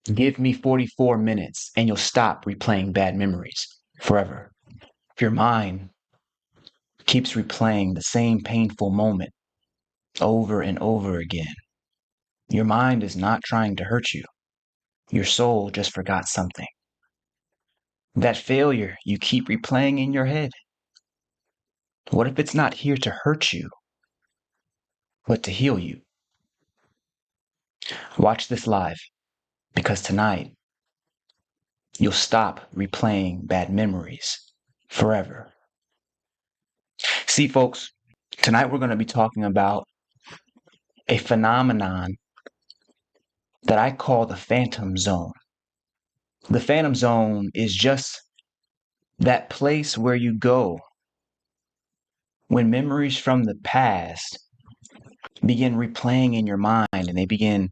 Give me 44 minutes and you'll stop replaying bad memories forever. If your mind keeps replaying the same painful moment over and over again, your mind is not trying to hurt you. Your soul just forgot something. That failure you keep replaying in your head, what if it's not here to hurt you, but to heal you? Watch this live, because tonight you'll stop replaying bad memories forever. See, folks, tonight we're going to be talking about a phenomenon that I call the phantom zone. The phantom zone is just that place where you go when memories from the past begin replaying in your mind and they begin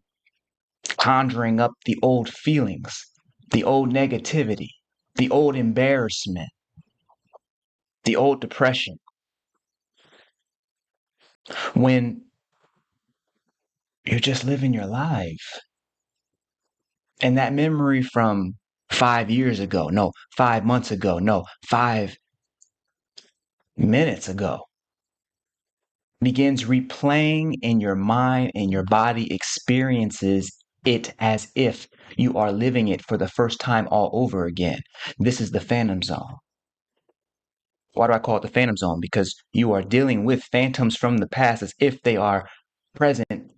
conjuring up the old feelings, the old negativity, the old embarrassment, the old depression. When you're just living your life. And that memory from 5 years ago, no, 5 months ago, no, 5 minutes ago, begins replaying in your mind, and your body experiences it as if you are living it for the first time all over again. This is the phantom zone. Why do I call it the phantom zone? Because you are dealing with phantoms from the past as if they are present.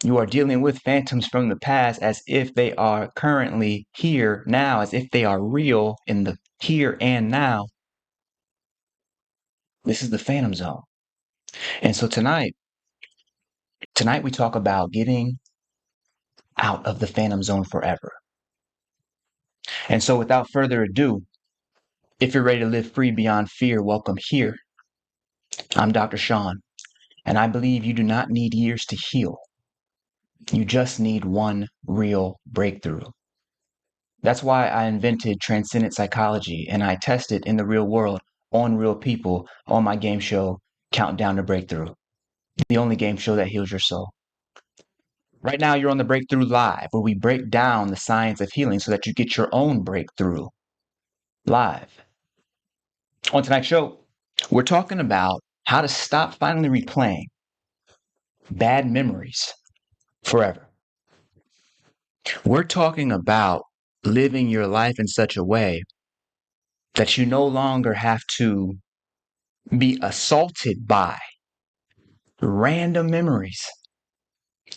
You are dealing with phantoms from the past as if they are currently here now, as if they are real in the here and now. This is the phantom zone. And so tonight we talk about getting out of the phantom zone forever. And so without further ado, if you're ready to live free beyond fear, welcome here. I'm Dr. Shawn, and I believe you do not need years to heal. You just need one real breakthrough. That's why I invented Transcendent Psychology, and I test it in the real world on real people on my game show, Countdown to Breakthrough, the only game show that heals your soul. Right now, you're on the Breakthrough Live, where we break down the science of healing so that you get your own breakthrough live. On tonight's show, we're talking about how to stop finally replaying bad memories forever. We're talking about living your life in such a way that you no longer have to be assaulted by random memories,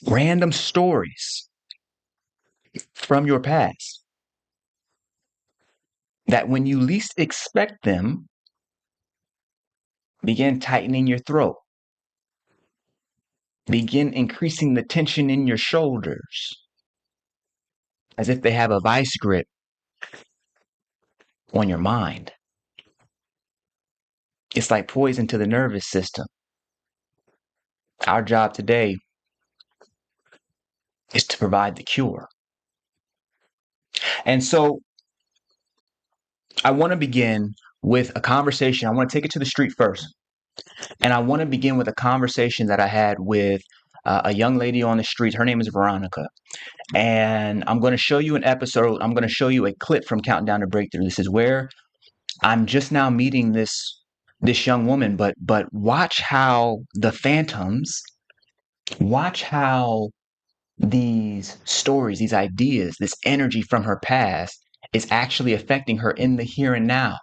random stories from your past, that when you least expect them, begin tightening your throat, begin increasing the tension in your shoulders, as if they have a vice grip on your mind. It's like poison to the nervous system. Our job today is to provide the cure. And so I want to begin with a conversation. I want to take it to the street first. And I want to begin with a conversation that I had with a young lady on the street. Her name is Veronica. And I'm going to show you an episode. I'm going to show you a clip from Countdown to Breakthrough. This is where I'm just now meeting this young woman, but watch how the phantoms, watch how these stories, these ideas, this energy from her past is actually affecting her in the here and now.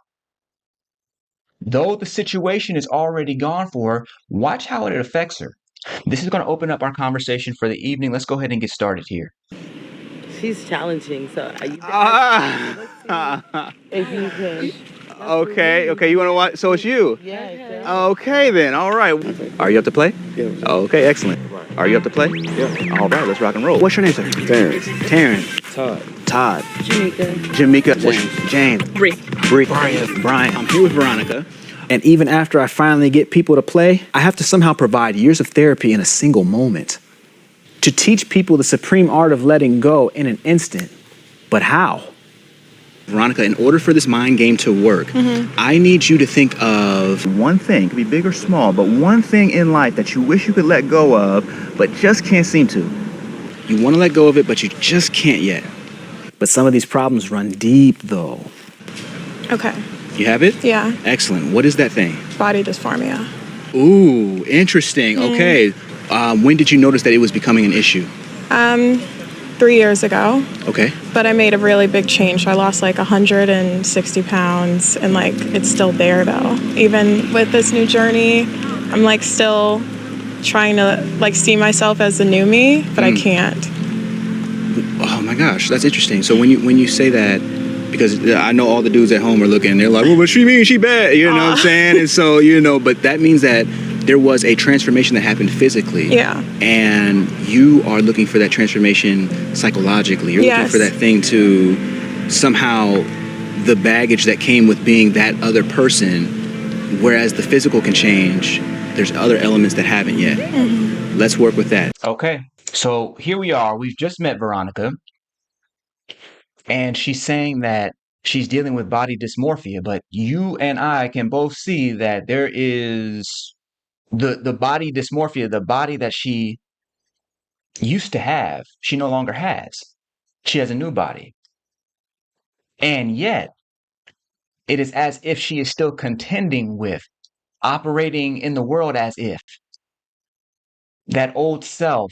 Though the situation is already gone for her, watch how it affects her. This is going to open up our conversation for the evening. Let's go ahead and get started here. She's challenging, so you if you can. Okay, you want to watch? So it's you? Yeah. Okay, then, all right. Are you up to play? Yeah. Okay, excellent. Are you up to play? Yeah. All right, let's rock and roll. What's your name, sir? Terrence. Todd. Jamaica. James. Bree. Brian. I'm here with Veronica. And even after I finally get people to play, I have to somehow provide years of therapy in a single moment. To teach people the supreme art of letting go in an instant. But how? Veronica, in order for this mind game to work, I need you to think of one thing, it could be big or small, but one thing in life that you wish you could let go of, but just can't seem to. You want to let go of it, but you just can't yet. But some of these problems run deep, though. Okay. You have it? Yeah. Excellent. What is that thing? Body dysphoria. Ooh, interesting. Okay. When did you notice that it was becoming an issue? 3 years ago. Okay. But I made a really big change. I lost like 160 pounds, and like it's still there though. Even with this new journey, I'm like still trying to like see myself as the new me, but I can't. Oh my gosh, that's interesting. So when you say that, because I know all the dudes at home are looking and they're like, well, what she mean? She bad, you know what I'm saying? And so, but that means that there was a transformation that happened physically. Yeah. And you are looking for that transformation psychologically. You're looking for that thing to somehow, the baggage that came with being that other person, whereas the physical can change, there's other elements that haven't yet. Let's work with that. Okay. So here we are. We've just met Veronica, and she's saying that she's dealing with body dysmorphia, but you and I can both see that there is the body dysmorphia, the body that she used to have, she no longer has. She has a new body. And yet, it is as if she is still contending with operating in the world as if that old self,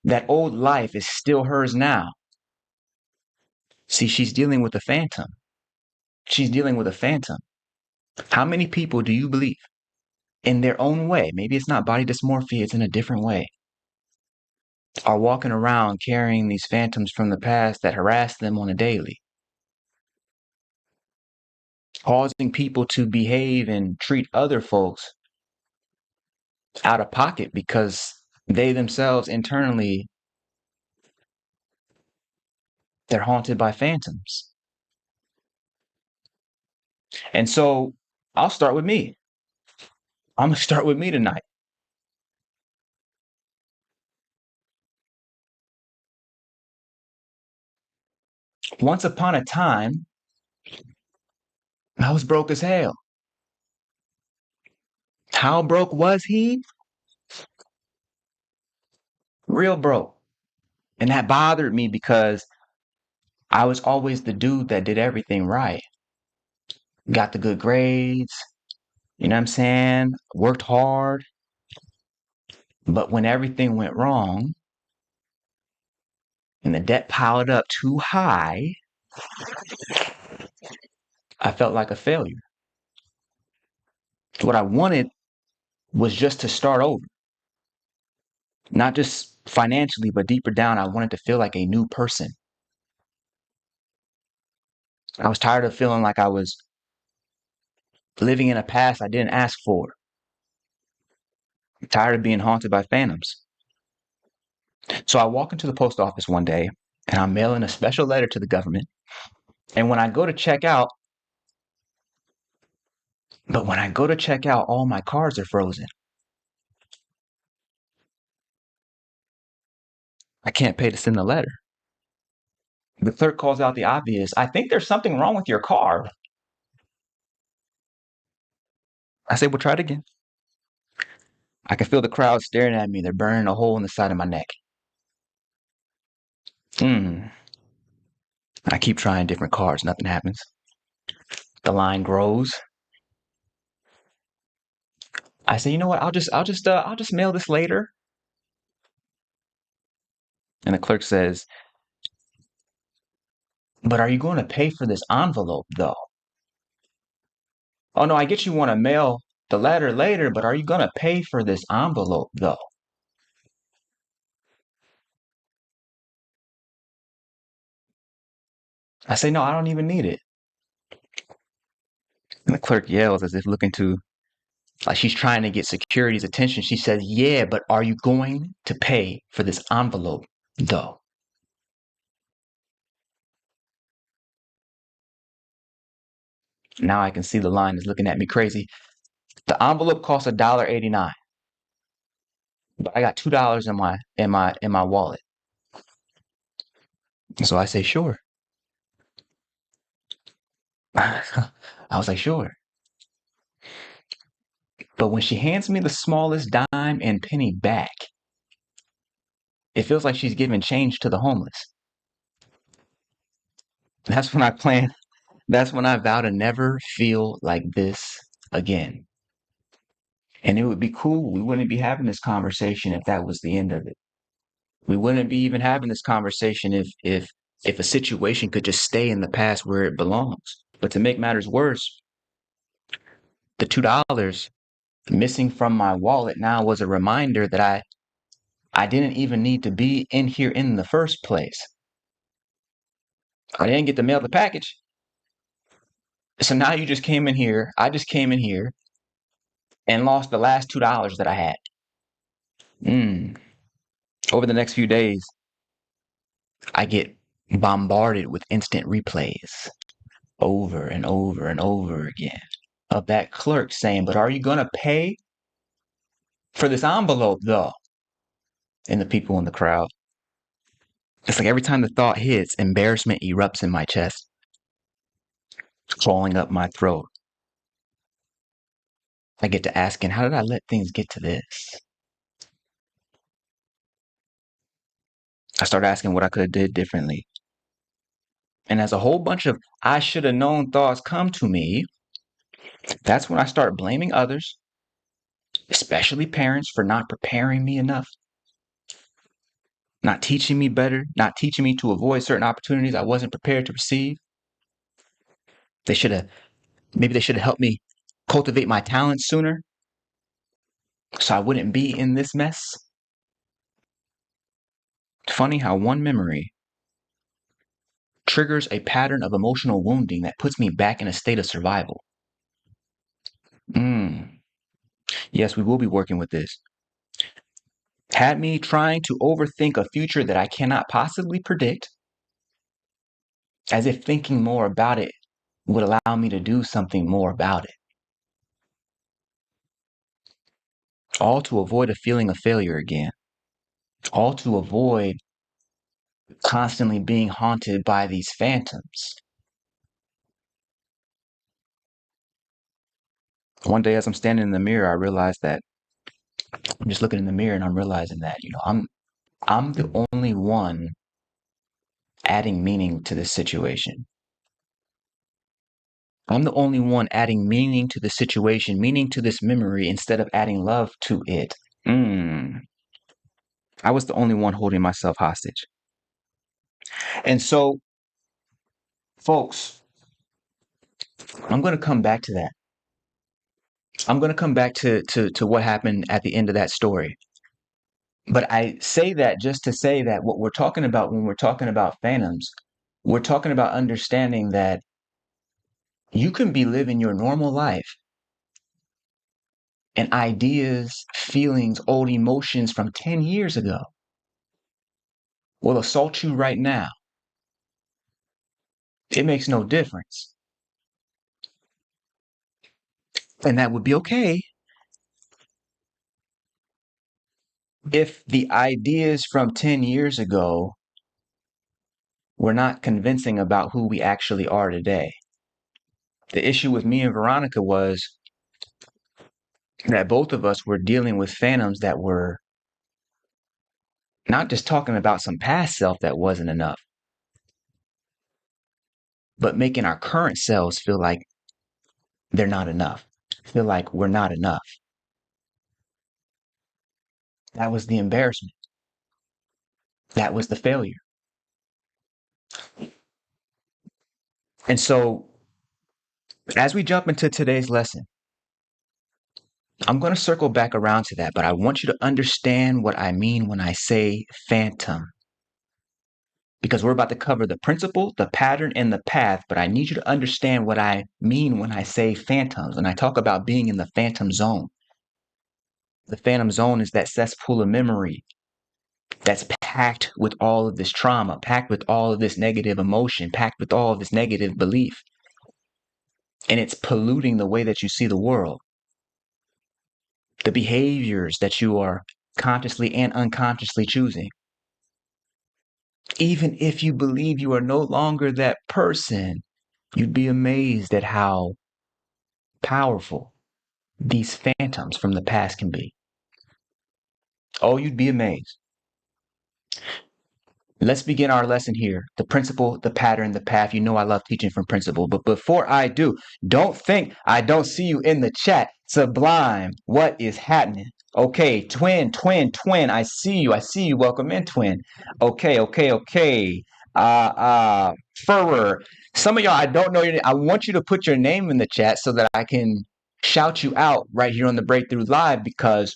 that old life is still hers now. See, she's dealing with a phantom. She's dealing with a phantom. How many people do you believe in their own way, maybe it's not body dysmorphia, it's in a different way, are walking around carrying these phantoms from the past that harass them on a daily, causing people to behave and treat other folks out of pocket because they themselves internally, they're haunted by phantoms. And so I'll start with me. I'm going to start with me tonight. Once upon a time, I was broke as hell. How broke was he? Real broke. And that bothered me because I was always the dude that did everything right. Got the good grades, you know what I'm saying? Worked hard. But when everything went wrong and the debt piled up too high, I felt like a failure. What I wanted was just to start over. Not just financially, but deeper down, I wanted to feel like a new person. I was tired of feeling like I was living in a past I didn't ask for. I'm tired of being haunted by phantoms. So I walk into the post office one day and I'm mailing a special letter to the government. And when I go to check out, all my cards are frozen. I can't pay to send the letter. The clerk calls out the obvious. I think there's something wrong with your card. I say, well, try it again. I can feel the crowd staring at me. They're burning a hole in the side of my neck. I keep trying different cards. Nothing happens. The line grows. I say, you know what? I'll just mail this later. And the clerk says, but are you going to pay for this envelope though? Oh no, I get you want to mail the letter later, but are you going to pay for this envelope though? I say, no, I don't even need it. And the clerk yells as if looking to, like she's trying to get security's attention. She says, yeah, but are you going to pay for this envelope though? Now I can see the line is looking at me crazy. The envelope costs $1.89. But I got $2 in my wallet. So I say, sure. I was like, sure. But when she hands me the smallest dime and penny back, It feels like she's giving change to the homeless. That's when I plan. That's when I vow to never feel like this again. And it would be cool. We wouldn't be having this conversation if that was the end of it. We wouldn't be even having this conversation if a situation could just stay in the past where it belongs. But to make matters worse, the $2 missing from my wallet now was a reminder that I didn't even need to be in here in the first place. I didn't get to mail the package. So now you just came in here. I just came in here and lost the last $2 that I had. Over the next few days, I get bombarded with instant replays over and over and over again of that clerk saying, "But are you going to pay for this envelope though?" And the people in the crowd. It's like every time the thought hits, embarrassment erupts in my chest, crawling up my throat. I get to asking, how did I let things get to this? I start asking what I could have did differently. And as a whole bunch of I should have known thoughts come to me, that's when I start blaming others, especially parents, for not preparing me enough, not teaching me better, not teaching me to avoid certain opportunities I wasn't prepared to receive. Maybe they should have helped me cultivate my talents sooner so I wouldn't be in this mess. Funny how one memory triggers a pattern of emotional wounding that puts me back in a state of survival. Yes, we will be working with this. Had me trying to overthink a future that I cannot possibly predict, as if thinking more about it would allow me to do something more about it. All to avoid a feeling of failure again. All to avoid constantly being haunted by these phantoms. One day as I'm standing in the mirror, I realized that I'm just looking in the mirror and I'm realizing that, I'm the only one adding meaning to this situation. I'm the only one adding meaning to the situation, meaning to this memory instead of adding love to it. I was the only one holding myself hostage. And so, folks, I'm going to come back to that. I'm going to come back to what happened at the end of that story. But I say that just to say that what we're talking about when we're talking about phantoms, we're talking about understanding that you can be living your normal life and ideas, feelings, old emotions from 10 years ago will assault you right now. It makes no difference. And that would be okay if the ideas from 10 years ago were not convincing about who we actually are today. The issue with me and Veronica was that both of us were dealing with phantoms that were not just talking about some past self that wasn't enough, but making our current selves feel like they're not enough, feel like we're not enough. That was the embarrassment. That was the failure. And so, as we jump into today's lesson, I'm going to circle back around to that, but I want you to understand what I mean when I say phantom. Because we're about to cover the principle, the pattern, and the path, but I need you to understand what I mean when I say phantoms. And I talk about being in the phantom zone. The phantom zone is that cesspool of memory that's packed with all of this trauma, packed with all of this negative emotion, packed with all of this negative belief. And it's polluting the way that you see the world. The behaviors that you are consciously and unconsciously choosing. Even if you believe you are no longer that person, you'd be amazed at how powerful these phantoms from the past can be. Oh, you'd be amazed. Let's begin our lesson here. The principle, the pattern, the path. You know I love teaching from principle. But before I do, don't think I don't see you in the chat. Sublime, what is happening? Okay, twin. I see you. Welcome in, twin. Okay. Furrer. Some of y'all, I don't know your name. I want you to put your name in the chat so that I can shout you out right here on the Breakthrough Live, because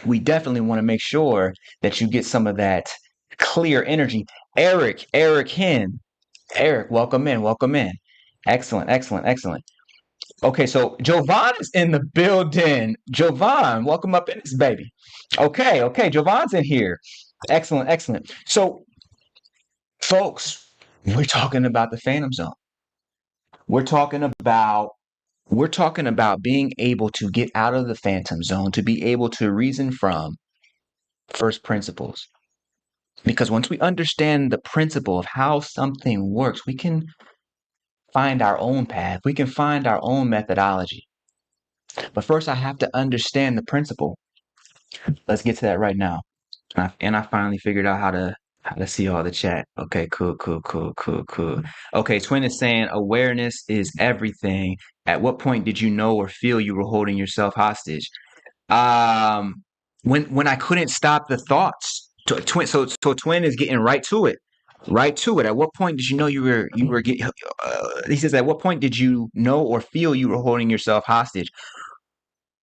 we definitely want to make sure that you get some of that clear energy. Eric Hen. Eric, welcome in. Excellent. Okay, so Jovan is in the building. Jovan, welcome up in this baby. Okay, Jovan's in here. Excellent. So, folks, we're talking about the Phantom Zone. We're talking about being able to get out of the Phantom Zone, to be able to reason from first principles. Because once we understand the principle of how something works, we can find our own path. We can find our own methodology. But first, I have to understand the principle. Let's get to that right now. And I finally figured out how to see all the chat. Okay, cool. Okay, Twin is saying awareness is everything. At what point did you know or feel you were holding yourself hostage? When I couldn't stop the thoughts. Twin, so Twin is getting right to it. At what point did you know you were getting? He says, at what point did you know or feel you were holding yourself hostage?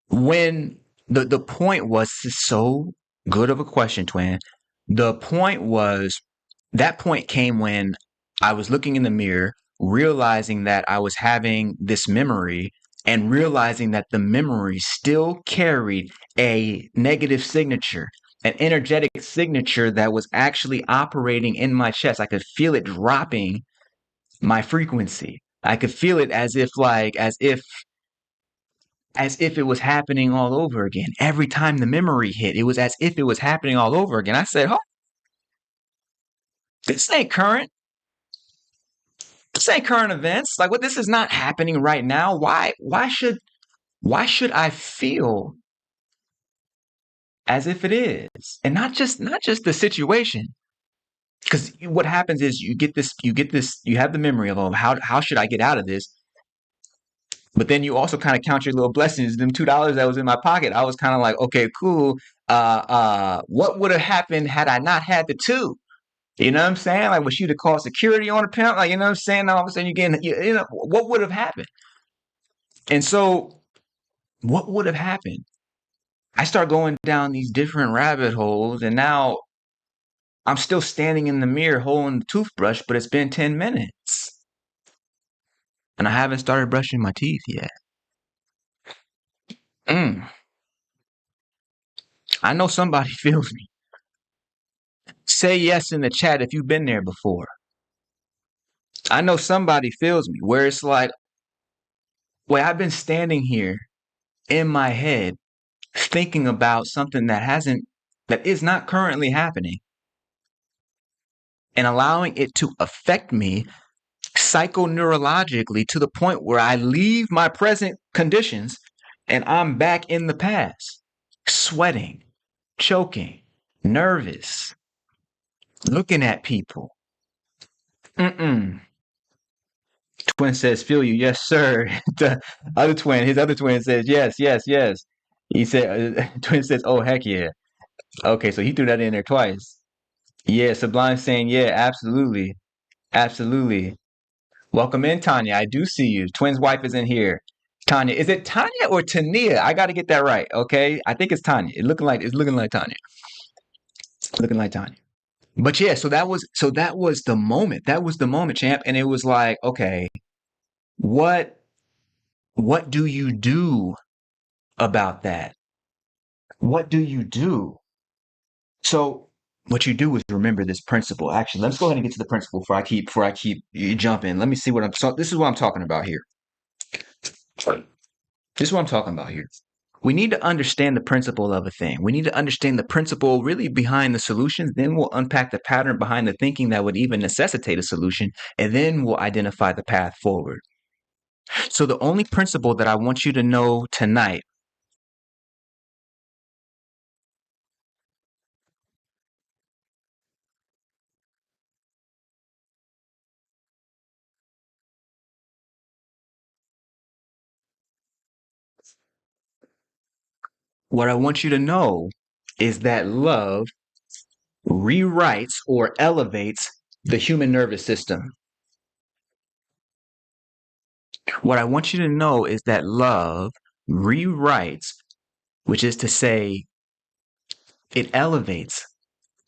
When the point was, so good of a question, Twin. The point was, that point came when I was looking in the mirror, realizing that I was having this memory, and realizing that the memory still carried a negative signature, an energetic signature that was actually operating in my chest. I could feel it dropping my frequency. I could feel it as if it was happening all over again. Every time the memory hit, it was as if it was happening all over again. I said, oh, this ain't current. This ain't current events. Like, what? This is not happening right now. Why should I feel as if it is? And not just the situation. Because what happens is you have the memory of, oh, how should I get out of this? But then you also kind of count your little blessings. Them $2 that was in my pocket, I was kind of like, okay, cool. What would have happened had I not had the two? You know what I'm saying? Like, was she to call security on a pimp? Like, you know what I'm saying? All of a sudden, what would have happened? And so, what would have happened? I start going down these different rabbit holes, and now I'm still standing in the mirror holding the toothbrush, but it's been 10 minutes. And I haven't started brushing my teeth yet. I know somebody feels me. Say yes in the chat if you've been there before. I know somebody feels me, where it's like, wait, I've been standing here in my head thinking about something that is not currently happening, and allowing it to affect me psychoneurologically to the point where I leave my present conditions and I'm back in the past, sweating, choking, nervous, looking at people. Twin says, feel you. Yes, sir. His other twin says, yes. He said, Twin says, oh, heck yeah. Okay, so he threw that in there twice. Yeah, Sublime saying, yeah, absolutely. Welcome in, Tanya. I do see you. Twin's wife is in here. Tanya, is it Tanya or Tania? I got to get that right. Okay, I think it's Tanya. It's looking like Tanya. But yeah, so that was the moment. That was the moment, champ. And it was like, okay, what do you do about that? What do you do? So what you do is remember this principle. Actually, let's go ahead and get to the principle before I keep jumping. Let me see this is what I'm talking about here. We need to understand the principle of a thing. We need to understand the principle really behind the solution. Then we'll unpack the pattern behind the thinking that would even necessitate a solution. And then we'll identify the path forward. So the only principle that I want you to know tonight What I want you to know is that love rewrites or elevates the human nervous system. What I want you to know is that love rewrites, which is to say,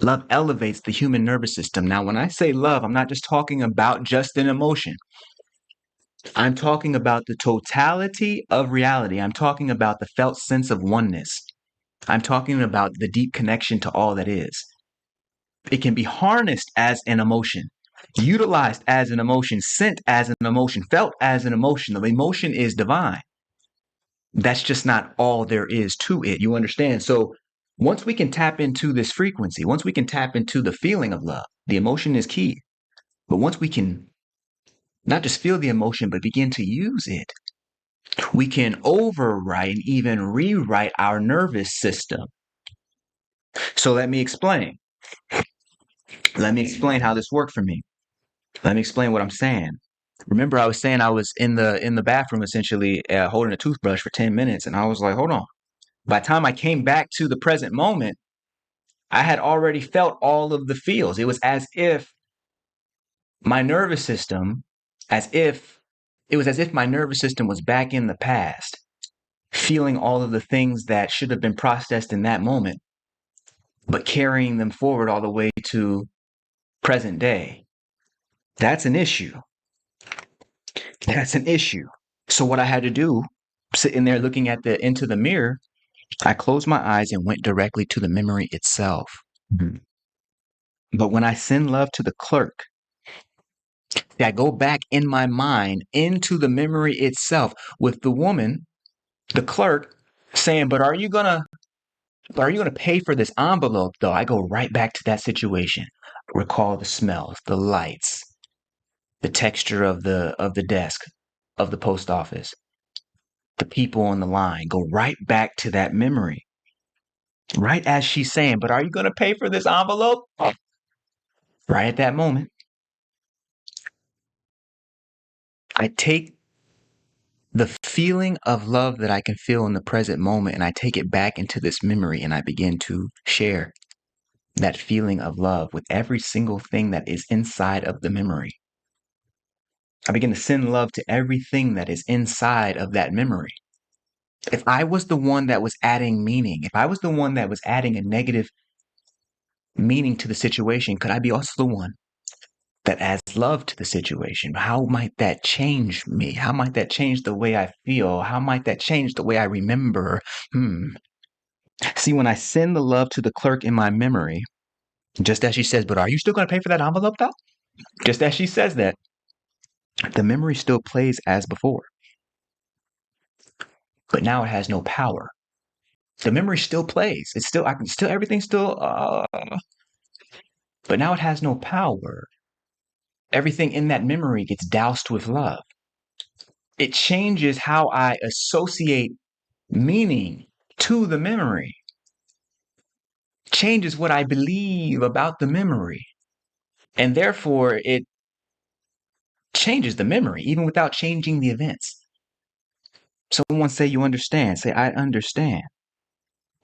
love elevates the human nervous system. Now, when I say love, I'm not just talking about just an emotion. I'm talking about the totality of reality. I'm talking about the felt sense of oneness. I'm talking about the deep connection to all that is. It can be harnessed as an emotion, utilized as an emotion, sent as an emotion, felt as an emotion. The emotion is divine. That's just not all there is to it. You understand? So once we can tap into this frequency, once we can tap into the feeling of love, the emotion is key. But once we can not just feel the emotion, but begin to use it, we can overwrite and even rewrite our nervous system. So let me explain. Let me explain how this worked for me. Let me explain what I'm saying. Remember, I was saying I was in the bathroom essentially holding a toothbrush for 10 minutes, and I was like, hold on. By the time I came back to the present moment, I had already felt all of the feels. It was as if my nervous system, my nervous system was back in the past, feeling all of the things that should have been processed in that moment, but carrying them forward all the way to present day. That's an issue. That's an issue. So what I had to do, sitting there looking at into the mirror, I closed my eyes and went directly to the memory itself. Mhm. But when I send love to the clerk, I go back in my mind into the memory itself with the woman, the clerk, saying, "But are you gonna pay for this envelope though?" I go right back to that situation. Recall the smells, the lights, the texture of the desk of the post office, the people on the line. Go right back to that memory. Right as she's saying, "But are you gonna pay for this envelope?" Right at that moment, I take the feeling of love that I can feel in the present moment, and I take it back into this memory, and I begin to share that feeling of love with every single thing that is inside of the memory. I begin to send love to everything that is inside of that memory. If I was the one that was adding meaning, if I was the one that was adding a negative meaning to the situation, could I be also the one that adds love to the situation? How might that change me? How might that change the way I feel? How might that change the way I remember? See, when I send the love to the clerk in my memory, just as she says, "But are you still going to pay for that envelope, though?" Just as she says that, the memory still plays as before. But now it has no power. The memory still plays. Everything's still, but now it has no power. Everything in that memory gets doused with love. It changes how I associate meaning to the memory, changes what I believe about the memory. And therefore, it changes the memory, even without changing the events. Someone say, "You understand." Say, "I understand."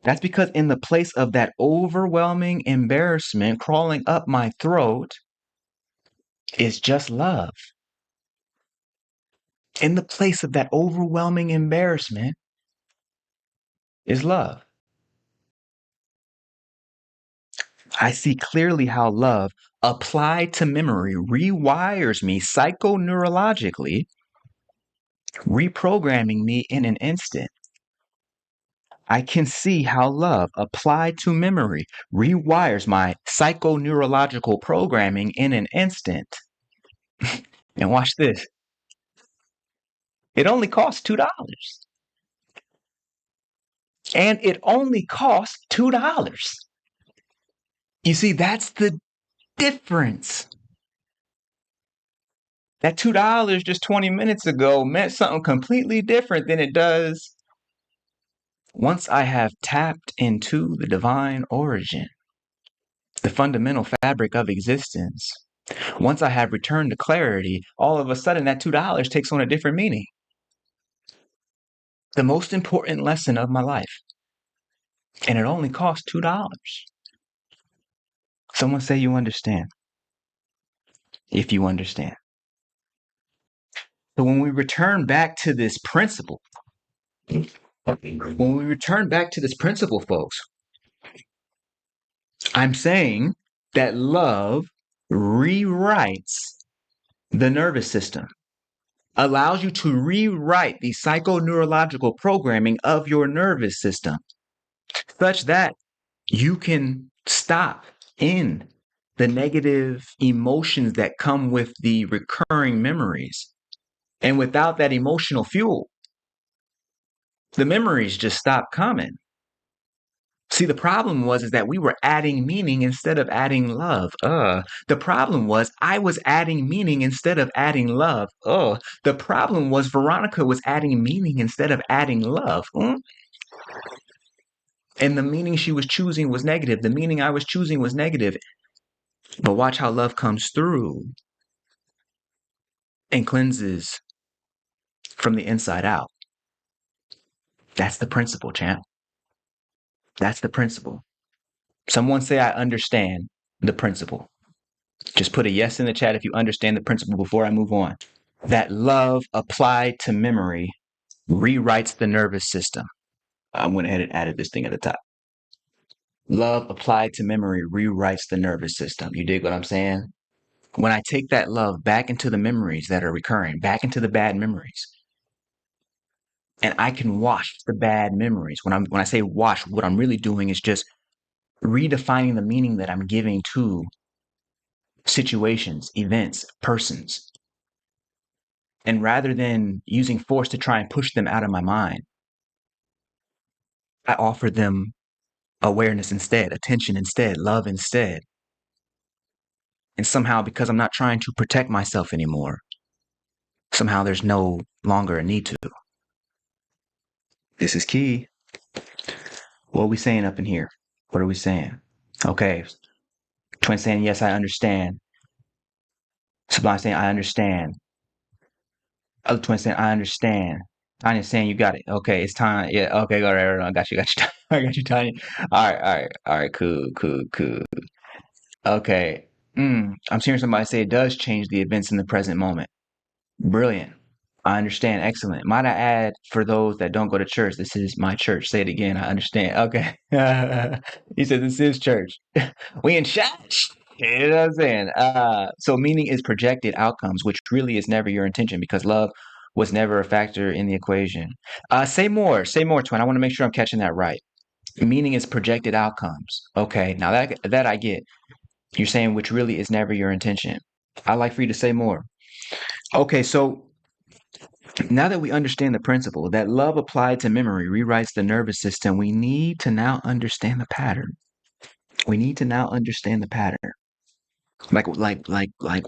That's because in the place of that overwhelming embarrassment crawling up my throat is just love. In the place of that overwhelming embarrassment is love. I see clearly how love applied to memory rewires me psychoneurologically, reprogramming me in an instant. I can see how love applied to memory rewires my psychoneurological programming in an instant. And watch this. It only costs $2. And it only costs $2. You see, that's the difference. That $2 just 20 minutes ago meant something completely different than it does once I have tapped into the divine origin, the fundamental fabric of existence. Once I have returned to clarity, all of a sudden that $2 takes on a different meaning. The most important lesson of my life. And it only costs $2. Someone say you understand. If you understand. So when we return back to this principle, folks, I'm saying that love rewrites the nervous system, allows you to rewrite the psychoneurological programming of your nervous system such that you can stop in the negative emotions that come with the recurring memories. And without that emotional fuel, the memories just stop coming. See, the problem was is that we were adding meaning instead of adding love. The problem was I was adding meaning instead of adding love. The problem was Veronica was adding meaning instead of adding love. And the meaning she was choosing was negative. The meaning I was choosing was negative. But watch how love comes through and cleanses from the inside out. That's the principle, champ. That's the principle. Someone say, I understand the principle. Just put a yes in the chat if you understand the principle before I move on. That love applied to memory rewrites the nervous system. I went ahead and added this thing at the top. Love applied to memory rewrites the nervous system. You dig what I'm saying? When I take that love back into the memories that are recurring, back into the bad memories, and I can wash the bad memories. When I say wash, what I'm really doing is just redefining the meaning that I'm giving to situations, events, persons. And rather than using force to try and push them out of my mind, I offer them awareness instead, attention instead, love instead. And somehow, because I'm not trying to protect myself anymore, somehow there's no longer a need to. This is key. What are we saying up in here? What are we saying? Okay. Twin saying, yes, I understand. Sublime saying, I understand. Other twin saying, I understand. Tanya saying, you got it. Okay, it's time. Yeah, okay, go right. I got you. I got you, Tanya. All right. Cool. Okay. I'm hearing somebody say it does change the events in the present moment. Brilliant. I understand. Excellent. Might I add, for those that don't go to church, this is my church. Say it again. I understand. Okay. He said this is church. We in church. You know what I'm saying? So meaning is projected outcomes, which really is never your intention because love was never a factor in the equation. Say more, twin. I want to make sure I'm catching that right. Meaning is projected outcomes. Okay. Now that I get. You're saying which really is never your intention. I'd like for you to say more. Okay, so now that we understand the principle that love applied to memory rewrites the nervous system, we need to now understand the pattern. Like,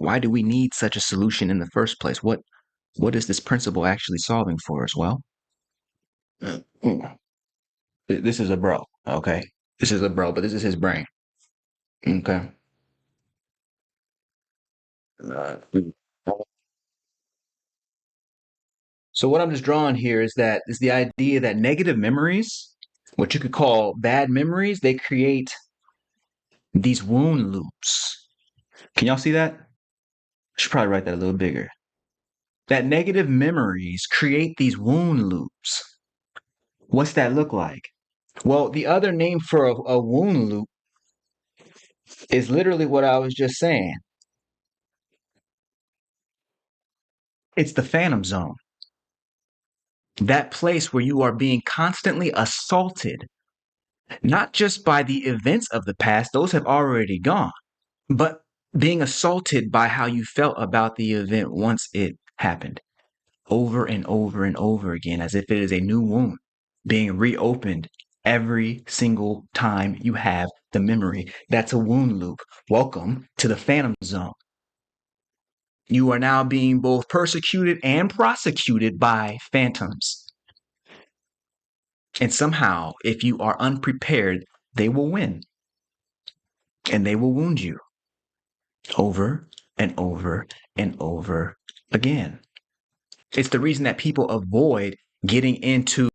why do we need such a solution in the first place? What is this principle actually solving for us? Well, this is a bro, okay? This is a bro, but this is his brain, okay? So what I'm just drawing here is the idea that negative memories, what you could call bad memories, they create these wound loops. Can y'all see that? I should probably write that a little bigger. That negative memories create these wound loops. What's that look like? Well, the other name for a wound loop is literally what I was just saying. It's the phantom zone. That place where you are being constantly assaulted, not just by the events of the past, those have already gone, but being assaulted by how you felt about the event once it happened over and over and over again, as if it is a new wound being reopened every single time you have the memory. That's a wound loop. Welcome to the phantom zone. You are now being both persecuted and prosecuted by phantoms. And somehow, if you are unprepared, they will win. And they will wound you over and over and over again. It's the reason that people avoid getting into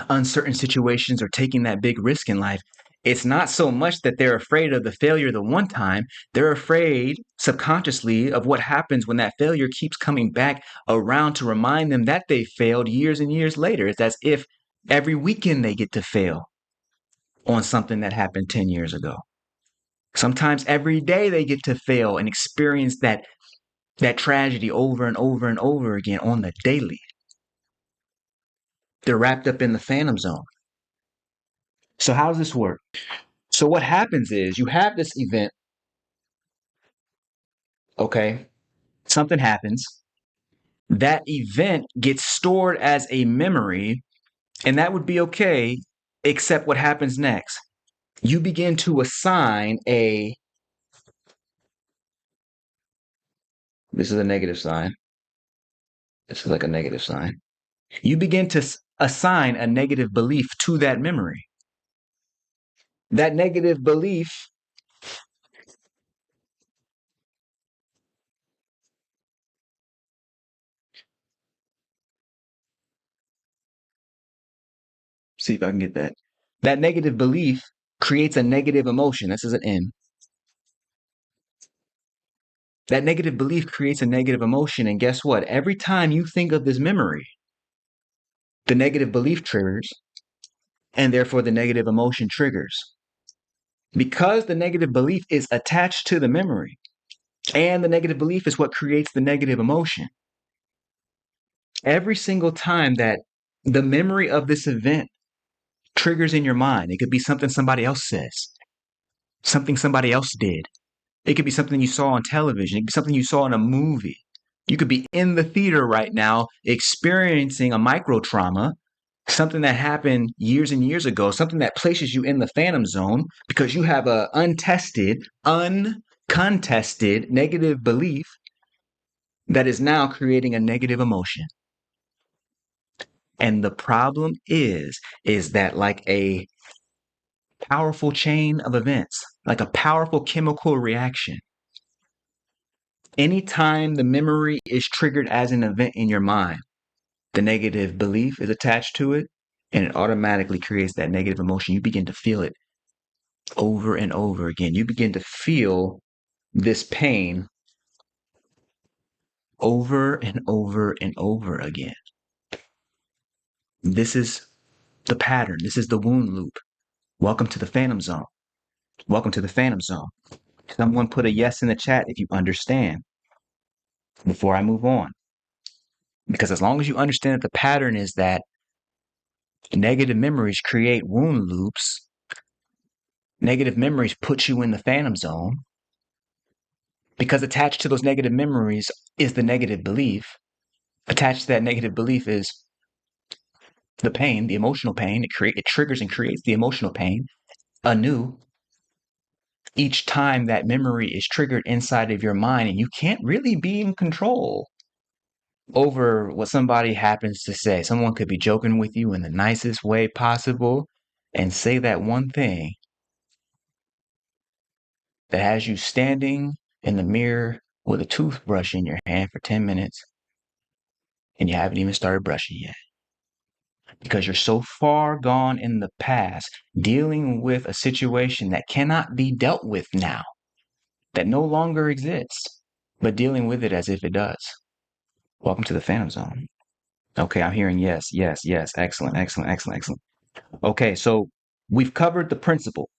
uncertain situations or taking that big risk in life, it's not so much that they're afraid of the failure the one time, they're afraid subconsciously of what happens when that failure keeps coming back around to remind them that they failed years and years later. It's as if every weekend they get to fail on something that happened 10 years ago. Sometimes every day they get to fail and experience that tragedy over and over and over again on the daily. They're wrapped up in the phantom zone. So how does this work? So what happens is you have this event, okay? Something happens. That event gets stored as a memory, and that would be okay, except what happens next. You begin to assign this is a negative sign. This is like a negative sign. You begin to assign a negative belief to that memory. That negative belief see if I can get that. That negative belief creates a negative emotion. This is an N. That negative belief creates a negative emotion. And guess what? Every time you think of this memory, the negative belief triggers, and therefore the negative emotion triggers. Because the negative belief is attached to the memory, and the negative belief is what creates the negative emotion. Every single time that the memory of this event triggers in your mind, it could be something somebody else says, something somebody else did. It could be something you saw on television. It could be something you saw in a movie. You could be in the theater right now experiencing a micro trauma, something that happened years and years ago, something that places you in the phantom zone because you have a untested, uncontested negative belief that is now creating a negative emotion. And the problem is that like a powerful chain of events, like a powerful chemical reaction, anytime the memory is triggered as an event in your mind, the negative belief is attached to it, and it automatically creates that negative emotion. You begin to feel it over and over again. You begin to feel this pain over and over and over again. This is the pattern. This is the wound loop. Welcome to the phantom zone. Welcome to the phantom zone. Someone put a yes in the chat if you understand before I move on. Because as long as you understand that the pattern is that negative memories create wound loops, negative memories put you in the phantom zone, because attached to those negative memories is the negative belief. Attached to that negative belief is the pain, the emotional pain. It triggers and creates the emotional pain anew each time that memory is triggered inside of your mind, and you can't really be in control over what somebody happens to say. Someone could be joking with you in the nicest way possible and say that one thing that has you standing in the mirror with a toothbrush in your hand for 10 minutes and you haven't even started brushing yet. Because you're so far gone in the past, dealing with a situation that cannot be dealt with now, that no longer exists, but dealing with it as if it does. Welcome to the Phantom Zone. Okay, I'm hearing yes, yes, yes. Excellent, excellent, excellent, excellent. Okay, so we've covered the principle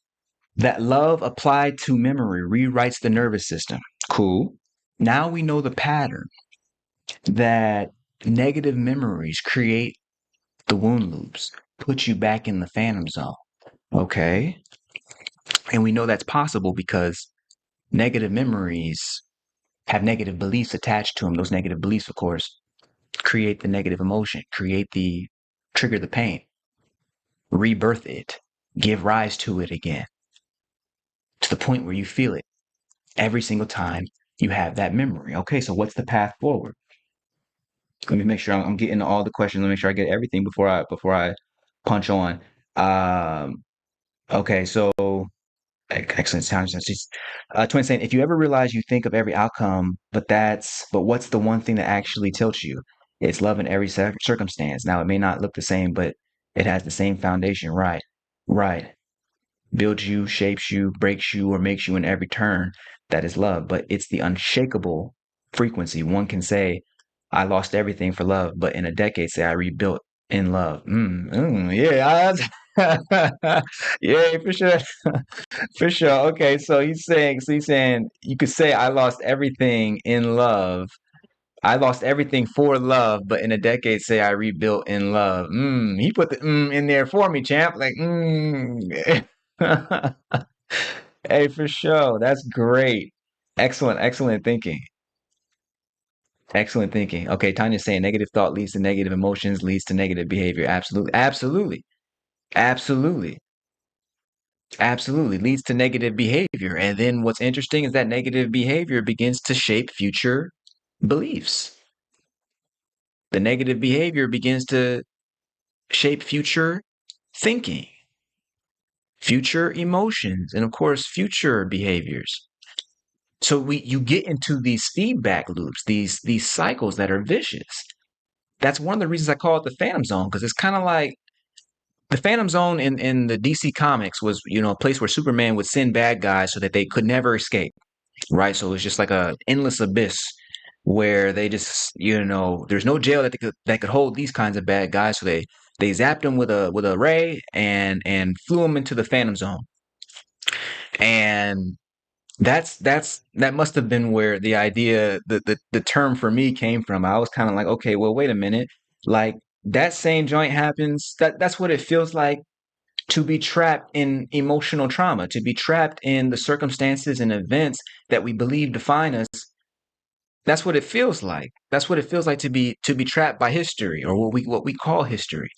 that love applied to memory rewrites the nervous system. Cool. Now we know the pattern that negative memories create the wound loops, put you back in the phantom zone. Okay. And we know that's possible because negative memories have negative beliefs attached to them. Those negative beliefs, of course, create the negative emotion, trigger the pain, rebirth it, give rise to it again to the point where you feel it every single time you have that memory. Okay, so what's the path forward? Let me make sure I'm getting all the questions. Let me make sure I get everything before I punch on. Okay, so excellent sound. Twin saying, if you ever realize you think of every outcome, but what's the one thing that actually tilts you? It's love in every circumstance. Now it may not look the same, but It has the same foundation. Right. Right. Builds you, shapes you, breaks you, or makes you in every turn. That is love. But it's the unshakable frequency. One can say, I lost everything for love, but in a decade, say I rebuilt in love. Yeah. Yeah, for sure. For sure. Okay. So he's saying you could say I lost everything in love. I lost everything for love, but in a decade, say I rebuilt in love. He put the in there for me, champ. Like, hey, for sure. That's great. Excellent, excellent thinking. Excellent thinking. Okay, Tanya's saying negative thought leads to negative emotions, leads to negative behavior. Absolutely, absolutely, absolutely, absolutely leads to negative behavior. And then what's interesting is that negative behavior begins to shape future beliefs. The negative behavior begins to shape future thinking, future emotions, and of course, future behaviors. So you get into these feedback loops, these cycles that are vicious. That's one of the reasons I call it the Phantom Zone, because it's kind of like the Phantom Zone in the DC comics was, a place where Superman would send bad guys so that they could never escape, right? So it's just like a endless abyss where they just, there's no jail that could hold these kinds of bad guys. So they zapped them with a ray and flew them into the Phantom Zone. And that must have been where the idea, the term for me came from. I was kind of like, okay, well, wait a minute. Like that same joint happens. That's what it feels like to be trapped in emotional trauma, to be trapped in the circumstances and events that we believe define us. That's what it feels like. That's what it feels like to be trapped by history, or what we call history.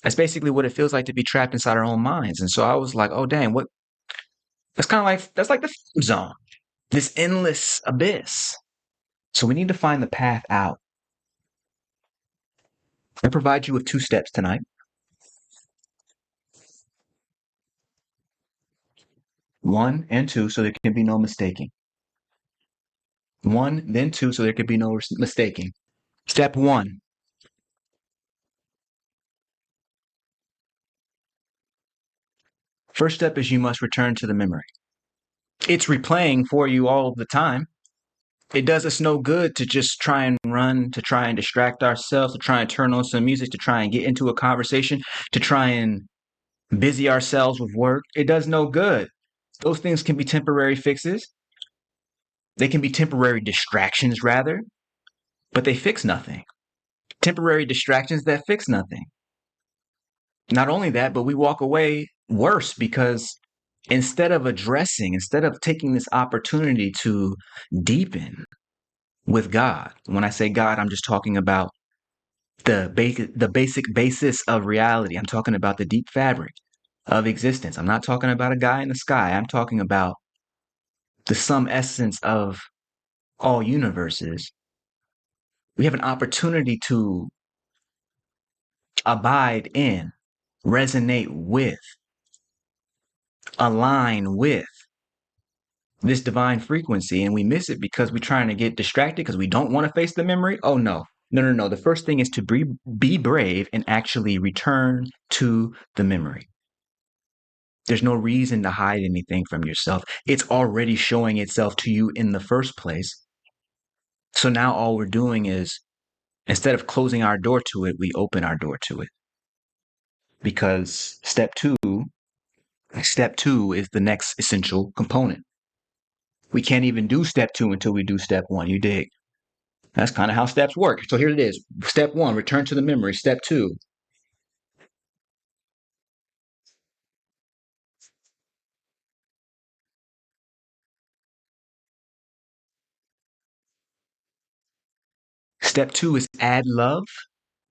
That's basically what it feels like to be trapped inside our own minds. And so I was like, oh dang, what that's like the zone, this endless abyss. So we need to find the path out. I provide you with 2 steps tonight. 1 and 2, so there can be no mistaking. 1, then 2, so there can be no mistaking. Step 1. First step is you must return to the memory. It's replaying for you all the time. It does us no good to just try and run, to try and distract ourselves, to try and turn on some music, to try and get into a conversation, to try and busy ourselves with work. It does no good. Those things can be temporary fixes. They can be temporary distractions, rather, but they fix nothing. Temporary distractions that fix nothing. Not only that, but we walk away worse because instead of taking this opportunity to deepen with God, when I say God, I'm just talking about the basic basis of reality. I'm talking about the deep fabric of existence. I'm not talking about a guy in the sky. I'm talking about the sum essence of all universes. We have an opportunity to abide in, resonate with, align with this divine frequency, and we miss it because we're trying to get distracted because we don't want to face the memory. Oh no. No. The first thing is to be brave and actually return to the memory. There's no reason to hide anything from yourself. It's already showing itself to you in the first place. So now all we're doing is, instead of closing our door to it, we open our door to it. Because step two is the next essential component. We can't even do step 2 until we do step 1. You dig? That's kind of how steps work. So here it is. Step 1, return to the memory. Step 2, is add love,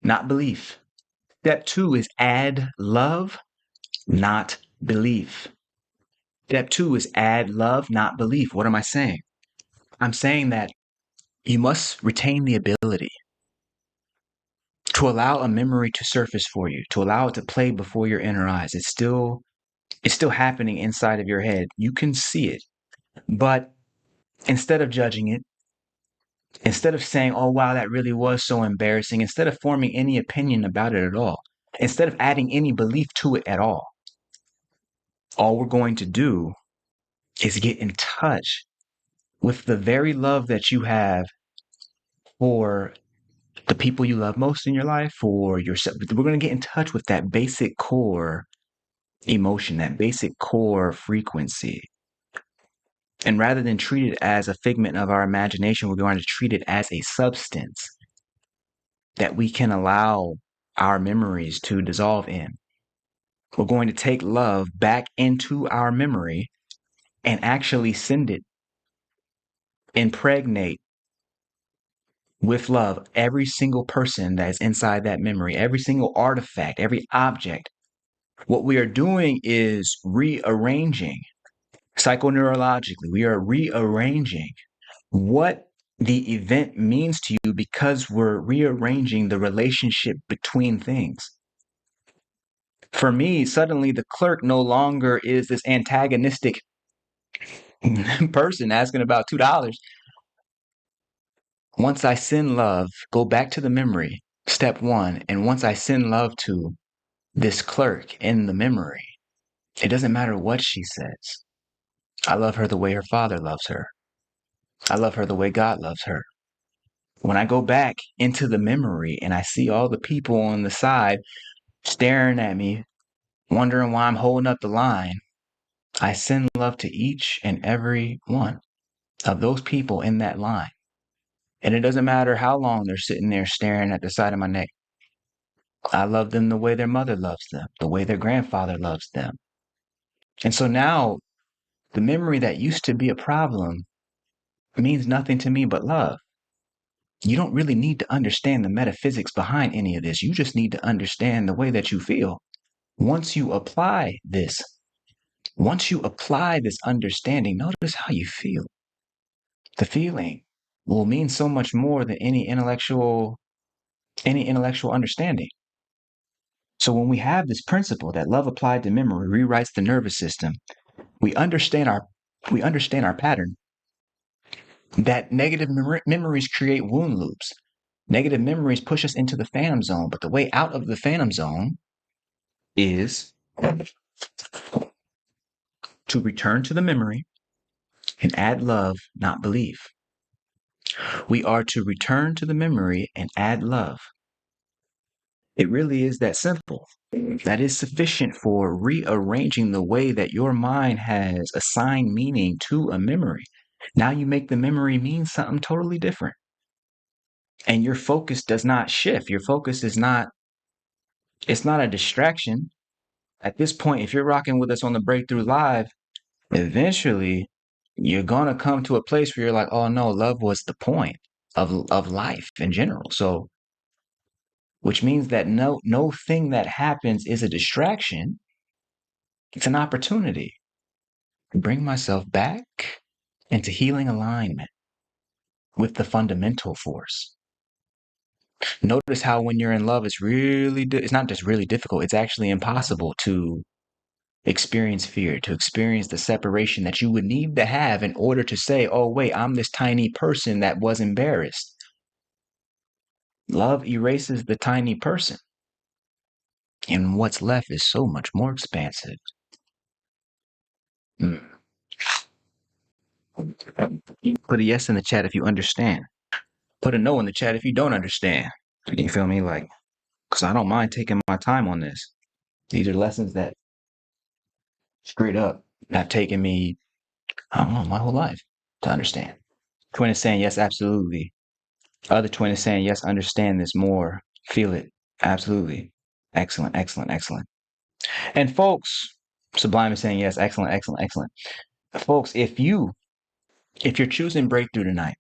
not belief. Step 2 is add love, not belief. Step 2 is add love, not belief. What am I saying? I'm saying that you must retain the ability to allow a memory to surface for you, to allow it to play before your inner eyes. It's still happening inside of your head. You can see it. But instead of judging it, instead of saying, oh, wow, that really was so embarrassing, instead of forming any opinion about it at all, instead of adding any belief to it at all we're going to do is get in touch with the very love that you have for the people you love most in your life, for yourself. We're going to get in touch with that basic core emotion, that basic core frequency. And rather than treat it as a figment of our imagination, we're going to treat it as a substance that we can allow our memories to dissolve in. We're going to take love back into our memory and actually send it, impregnate with love every single person that is inside that memory, every single artifact, every object. What we are doing is rearranging psychoneurologically. We are rearranging what the event means to you because we're rearranging the relationship between things. For me, suddenly the clerk no longer is this antagonistic person asking about $2. Once I send love, go back to the memory, step one, and once I send love to this clerk in the memory, it doesn't matter what she says. I love her the way her father loves her. I love her the way God loves her. When I go back into the memory and I see all the people on the side staring at me, wondering why I'm holding up the line, I send love to each and every one of those people in that line. And it doesn't matter how long they're sitting there staring at the side of my neck. I love them the way their mother loves them, the way their grandfather loves them. And so now the memory that used to be a problem means nothing to me but love. You don't really need to understand the metaphysics behind any of this. You just need to understand the way that you feel. Once you apply this understanding, notice how you feel. The feeling will mean so much more than any intellectual understanding. So when we have this principle that love applied to memory rewrites the nervous system, we understand our pattern. That negative memories create wound loops. Negative memories push us into the phantom zone, but the way out of the phantom zone is to return to the memory and add love, not belief. We are to return to the memory and add love. It really is that simple. That is sufficient for rearranging the way that your mind has assigned meaning to a memory. Now you make the memory mean something totally different. And your focus does not shift. Your focus is not, it's not a distraction. At this point, if you're rocking with us on the Breakthrough Live, eventually you're going to come to a place where you're like, oh no, love was the point of life in general. So, which means that no thing that happens is a distraction. It's an opportunity to bring myself back into healing alignment with the fundamental force. Notice how when you're in love, it's not just really difficult, it's actually impossible to experience fear, to experience the separation that you would need to have in order to say, oh, wait, I'm this tiny person that was embarrassed. Love erases the tiny person, and what's left is so much more expansive. Put a yes in the chat if you understand. Put a no in the chat if you don't understand. You feel me? Like, because I don't mind taking my time on this. These are lessons that straight up have taken me, I don't know, my whole life to understand. Twin is saying yes, absolutely. Other twin is saying yes, understand this more. Feel it. Absolutely. Excellent, excellent, excellent. And folks, Sublime is saying yes, excellent, excellent, excellent. Folks, if you're choosing breakthrough tonight,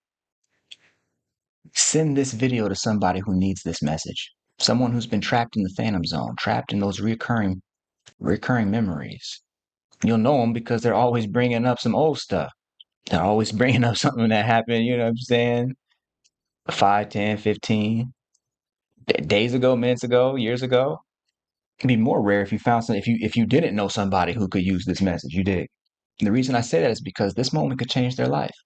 send this video to somebody who needs this message. Someone who's been trapped in the phantom zone, trapped in those recurring memories. You'll know them because they're always bringing up some old stuff. They're always bringing up something that happened, you know what I'm saying? 5, 10, 15 days ago, minutes ago, years ago. It'd be more rare if you found some, if you didn't know somebody who could use this message. You did. And the reason I say that is because this moment could change their life.